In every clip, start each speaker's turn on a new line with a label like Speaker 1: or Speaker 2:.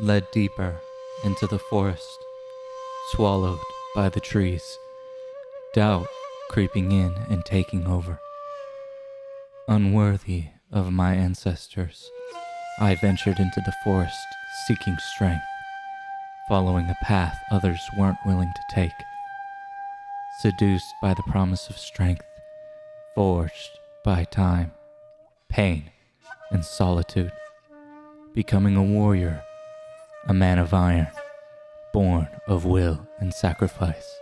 Speaker 1: led deeper into the forest, swallowed by the trees, doubt creeping in and taking over. Unworthy of my ancestors, I ventured into the forest seeking strength, following a path others weren't willing to take. Seduced by the promise of strength, forged by time, pain, and solitude, becoming a warrior, a man of iron, born of will and sacrifice.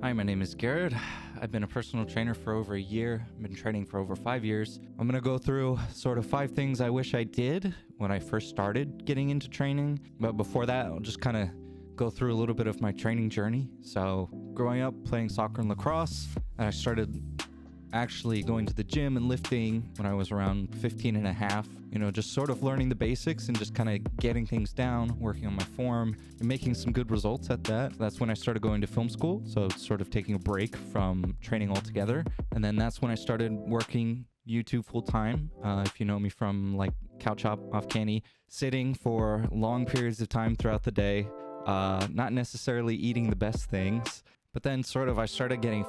Speaker 1: Hi, my name is Garrett. I've been a personal trainer for over a year. I've been training for over 5 years. I'm going to go through sort of 5 things I wish I did when I first started getting into training. But before that, I'll just kind of go through a little bit of my training journey. So growing up playing soccer and lacrosse, I started actually going to the gym and lifting when I was around 15 and a half, just sort of learning the basics and just kind of getting things down, working on my form and making some good results at that. That's when I started going to film school. So sort of taking a break from training altogether. And then that's when I started working YouTube full time. If you know me from like Couch Hop Off Canny, sitting for long periods of time throughout the day, not necessarily eating the best things. But then I started getting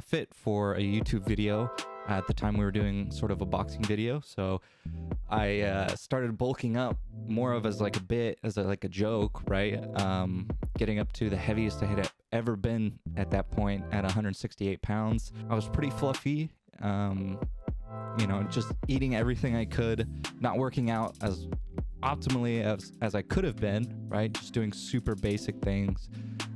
Speaker 1: fit for a YouTube video. At the time we were doing sort of a boxing video. So I started bulking up more of as like a bit, as like a joke, right? Getting up to the heaviest I had ever been at that point at 168 pounds. I was pretty fluffy, just eating everything I could, not working out as optimally as I could have been, right? Just doing super basic things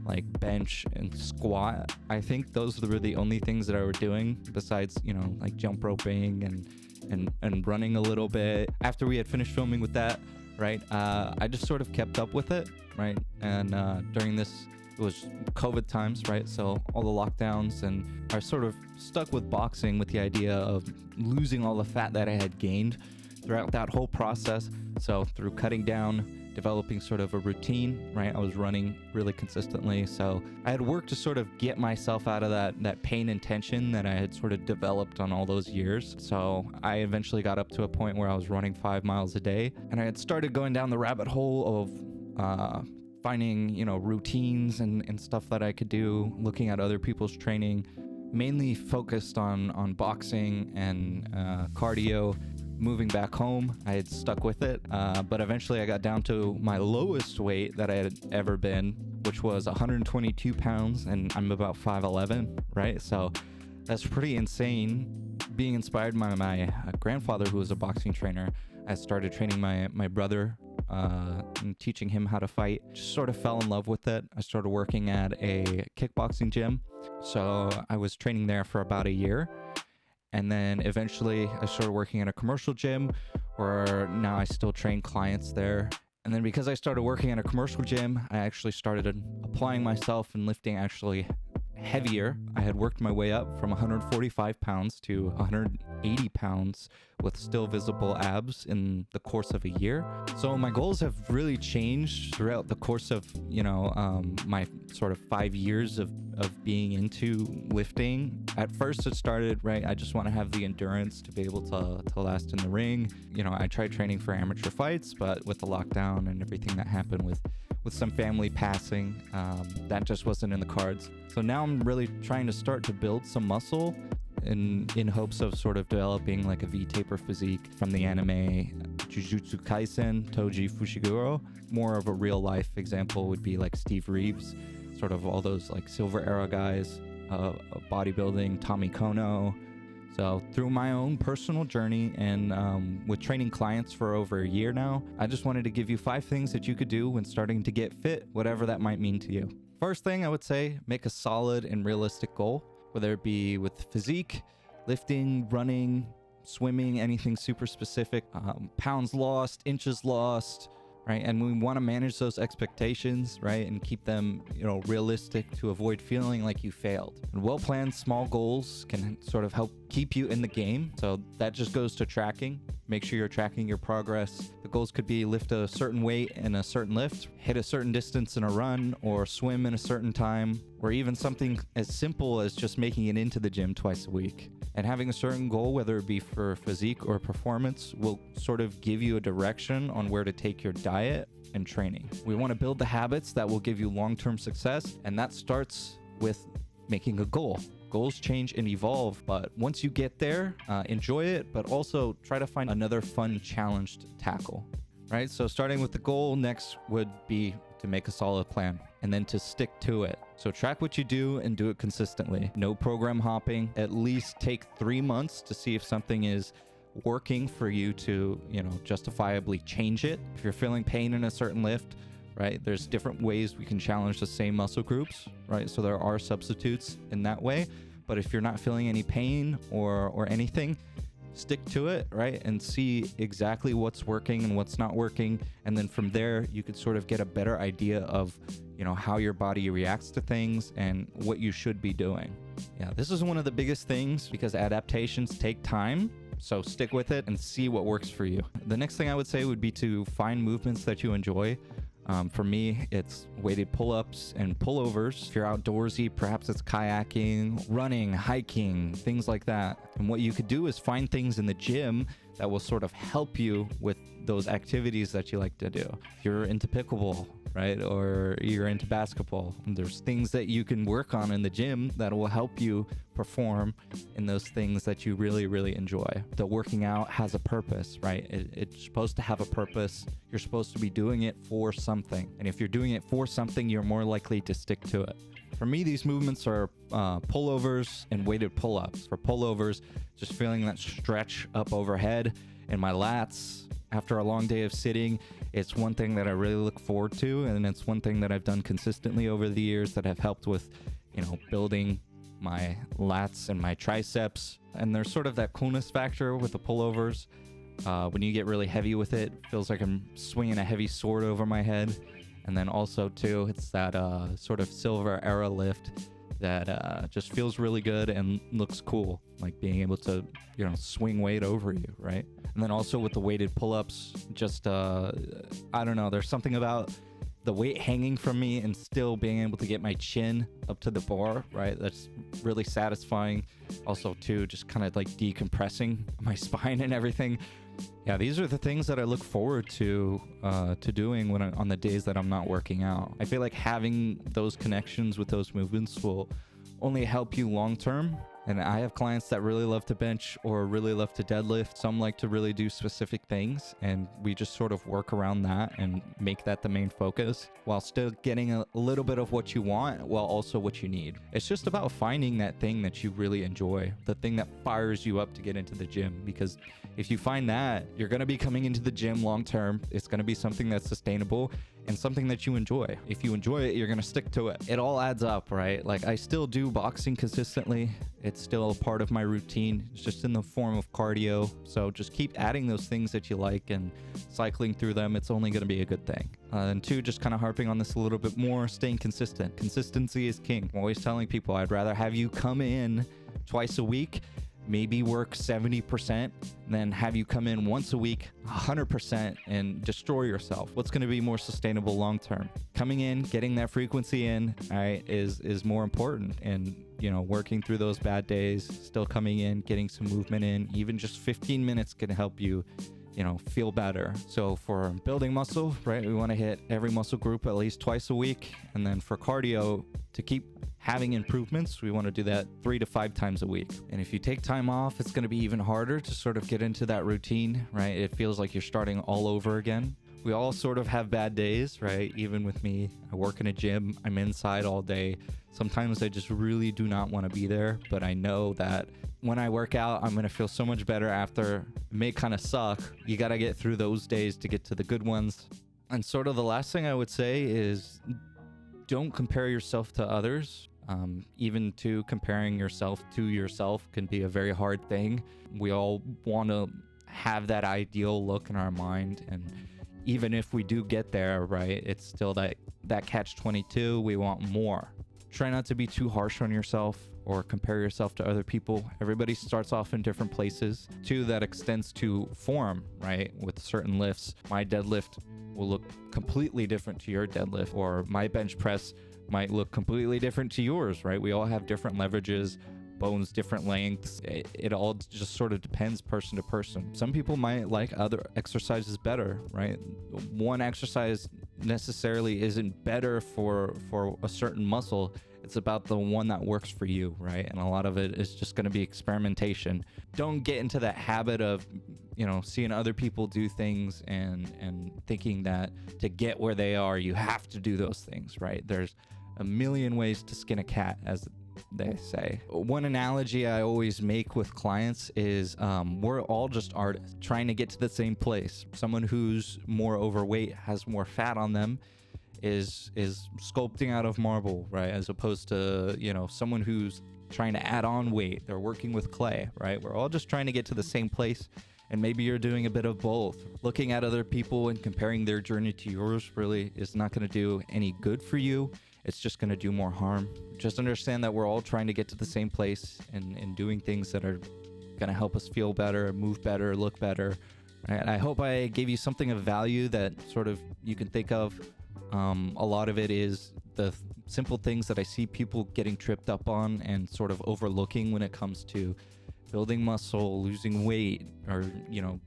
Speaker 1: like bench and squat. I think those were the only things that I were doing besides, like jump roping and running a little bit. After we had finished filming with that, right, I just sort of kept up with it, right? And during this, it was COVID times, right? So all the lockdowns, and I sort of stuck with boxing with the idea of losing all the fat that I had gained throughout that whole process. So through cutting down, developing sort of a routine, right? I was running really consistently. So I had worked to sort of get myself out of that pain and tension that I had sort of developed on all those years. So I eventually got up to a point where I was running 5 miles a day, and I had started going down the rabbit hole of finding, routines and stuff that I could do, looking at other people's training, mainly focused on boxing and cardio. Moving back home, I had stuck with it, but eventually I got down to my lowest weight that I had ever been, which was 122 pounds, and I'm about 5'11", right? So that's pretty insane. Being inspired by my grandfather, who was a boxing trainer, I started training my brother and teaching him how to fight. Just sort of fell in love with it. I started working at a kickboxing gym, so I was training there for about a year. And then eventually I started working at a commercial gym where now I still train clients there. And then because I started working at a commercial gym, I actually started applying myself and lifting actually heavier. I had worked my way up from 145 pounds to 180 pounds with still visible abs in the course of a year. So my goals have really changed throughout the course of, my sort of 5 years of being into lifting. At first it started, right, I just want to have the endurance to be able to last in the ring. I tried training for amateur fights, but with the lockdown and everything that happened with some family passing, that just wasn't in the cards. So now I'm really trying to start to build some muscle in hopes of sort of developing like a V-taper physique from the anime Jujutsu Kaisen, Toji Fushiguro. More of a real life example would be like Steve Reeves, sort of all those like silver era guys of bodybuilding, Tommy Kono. So through my own personal journey and with training clients for over a year now, I just wanted to give you 5 things that you could do when starting to get fit, whatever that might mean to you. First thing I would say, make a solid and realistic goal, whether it be with physique, lifting, running, swimming, anything super specific, pounds lost, inches lost, right? And we want to manage those expectations, right? And keep them, realistic to avoid feeling like you failed. And well-planned small goals can sort of help keep you in the game. So that just goes to tracking. Make sure you're tracking your progress. The goals could be lift a certain weight in a certain lift, hit a certain distance in a run, or swim in a certain time, or even something as simple as just making it into the gym twice a week. And having a certain goal, whether it be for physique or performance, will sort of give you a direction on where to take your diet and training. We want to build the habits that will give you long-term success, and that starts with making a goal. Goals change and evolve, but once you get there, enjoy it, but also try to find another fun challenge to tackle, right? So starting with the goal, next would be to make a solid plan and then to stick to it. So track what you do and do it consistently. No program hopping. At least take 3 months to see if something is working for you to, justifiably change it. If you're feeling pain in a certain lift, right, there's different ways we can challenge the same muscle groups, right? So there are substitutes in that way. But if you're not feeling any pain or anything, stick to it, right? And see exactly what's working and what's not working. And then from there, you could sort of get a better idea of, how your body reacts to things and what you should be doing. Yeah, this is one of the biggest things because adaptations take time. So stick with it and see what works for you. The next thing I would say would be to find movements that you enjoy. For me, it's weighted pull-ups and pullovers. If you're outdoorsy, perhaps it's kayaking, running, hiking, things like that. And what you could do is find things in the gym that will sort of help you with those activities that you like to do. If you're into pickleball, right, or you're into basketball, there's things that you can work on in the gym that will help you perform in those things that you really, really enjoy. The working out has a purpose, right? It's supposed to have a purpose. You're supposed to be doing it for something. And if you're doing it for something, you're more likely to stick to it. For me, these movements are pullovers and weighted pull-ups. For pullovers, just feeling that stretch up overhead and my lats after a long day of sitting. It's one thing that I really look forward to, and it's one thing that I've done consistently over the years that have helped with, building my lats and my triceps. And there's sort of that coolness factor with the pullovers. When you get really heavy with it, it feels like I'm swinging a heavy sword over my head. And then also too, it's that sort of silver era lift that just feels really good and looks cool, like being able to, swing weight over you, right? And then also with the weighted pull-ups, just, I don't know, there's something about the weight hanging from me and still being able to get my chin up to the bar, right? That's really satisfying. Also too, just kind of like decompressing my spine and everything. Yeah, these are the things that I look forward to doing when on the days that I'm not working out. I feel like having those connections with those movements will only help you long term. And I have clients that really love to bench or really love to deadlift. Some like to really do specific things, and we just sort of work around that and make that the main focus while still getting a little bit of what you want while also what you need. It's just about finding that thing that you really enjoy, the thing that fires you up to get into the gym. Because if you find that, you're going to be coming into the gym long term. It's going to be something that's sustainable and something that you enjoy. If you enjoy it, you're going to stick to it. It all adds up, right? Like I still do boxing consistently. It's still a part of my routine. It's just in the form of cardio. So just keep adding those things that you like and cycling through them. It's only going to be a good thing. And two, just kind of harping on this a little bit more, staying consistent. Consistency is king. I'm always telling people I'd rather have you come in twice a week, maybe work 70%, then have you come in once a week 100% and destroy yourself. What's going to be more sustainable long term? Coming in, getting that frequency in, right, is more important. And working through those bad days, still coming in, getting some movement in, even just 15 minutes can help you feel better. So for building muscle, right, we want to hit every muscle group at least twice a week. And then for cardio, to keep having improvements, we want to do that 3 to 5 times a week. And if you take time off, it's going to be even harder to sort of get into that routine, right? It feels like you're starting all over again. We all sort of have bad days, right? Even with me, I work in a gym, I'm inside all day. Sometimes I just really do not want to be there, but I know that when I work out, I'm going to feel so much better after. It may kind of suck. You got to get through those days to get to the good ones. And sort of the last thing I would say is don't compare yourself to others. Even to comparing yourself to yourself can be a very hard thing. We all want to have that ideal look in our mind, and even if we do get there, right, it's still that catch-22. We want more. Try not to be too harsh on yourself or compare yourself to other people. Everybody starts off in different places. Too, that extends to form, right? With certain lifts, my deadlift will look completely different to your deadlift, or my bench press might look completely different to yours, right? We all have different leverages, bones, different lengths. It all just sort of depends person to person. Some people might like other exercises better, right? One exercise necessarily isn't better for a certain muscle. It's about the one that works for you, right? And a lot of it is just going to be experimentation. Don't get into that habit of, seeing other people do things and thinking that to get where they are, you have to do those things, right? There's a million ways to skin a cat, as they say. One analogy I always make with clients is we're all just artists trying to get to the same place. Someone who's more overweight, has more fat on them, is sculpting out of marble, right? As opposed to, someone who's trying to add on weight. They're working with clay, right? We're all just trying to get to the same place. And maybe you're doing a bit of both. Looking at other people and comparing their journey to yours really is not going to do any good for you. It's just going to do more harm. Just understand that we're all trying to get to the same place and doing things that are going to help us feel better, move better, look better. And I hope I gave you something of value that sort of you can think of. A lot of it is the simple things that I see people getting tripped up on and sort of overlooking when it comes to building muscle, losing weight, or,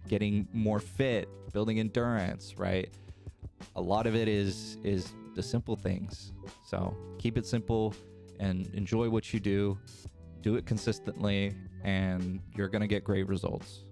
Speaker 1: getting more fit, building endurance, right? A lot of it is the simple things. So keep it simple and enjoy what you do. Do it consistently, and you're going to get great results.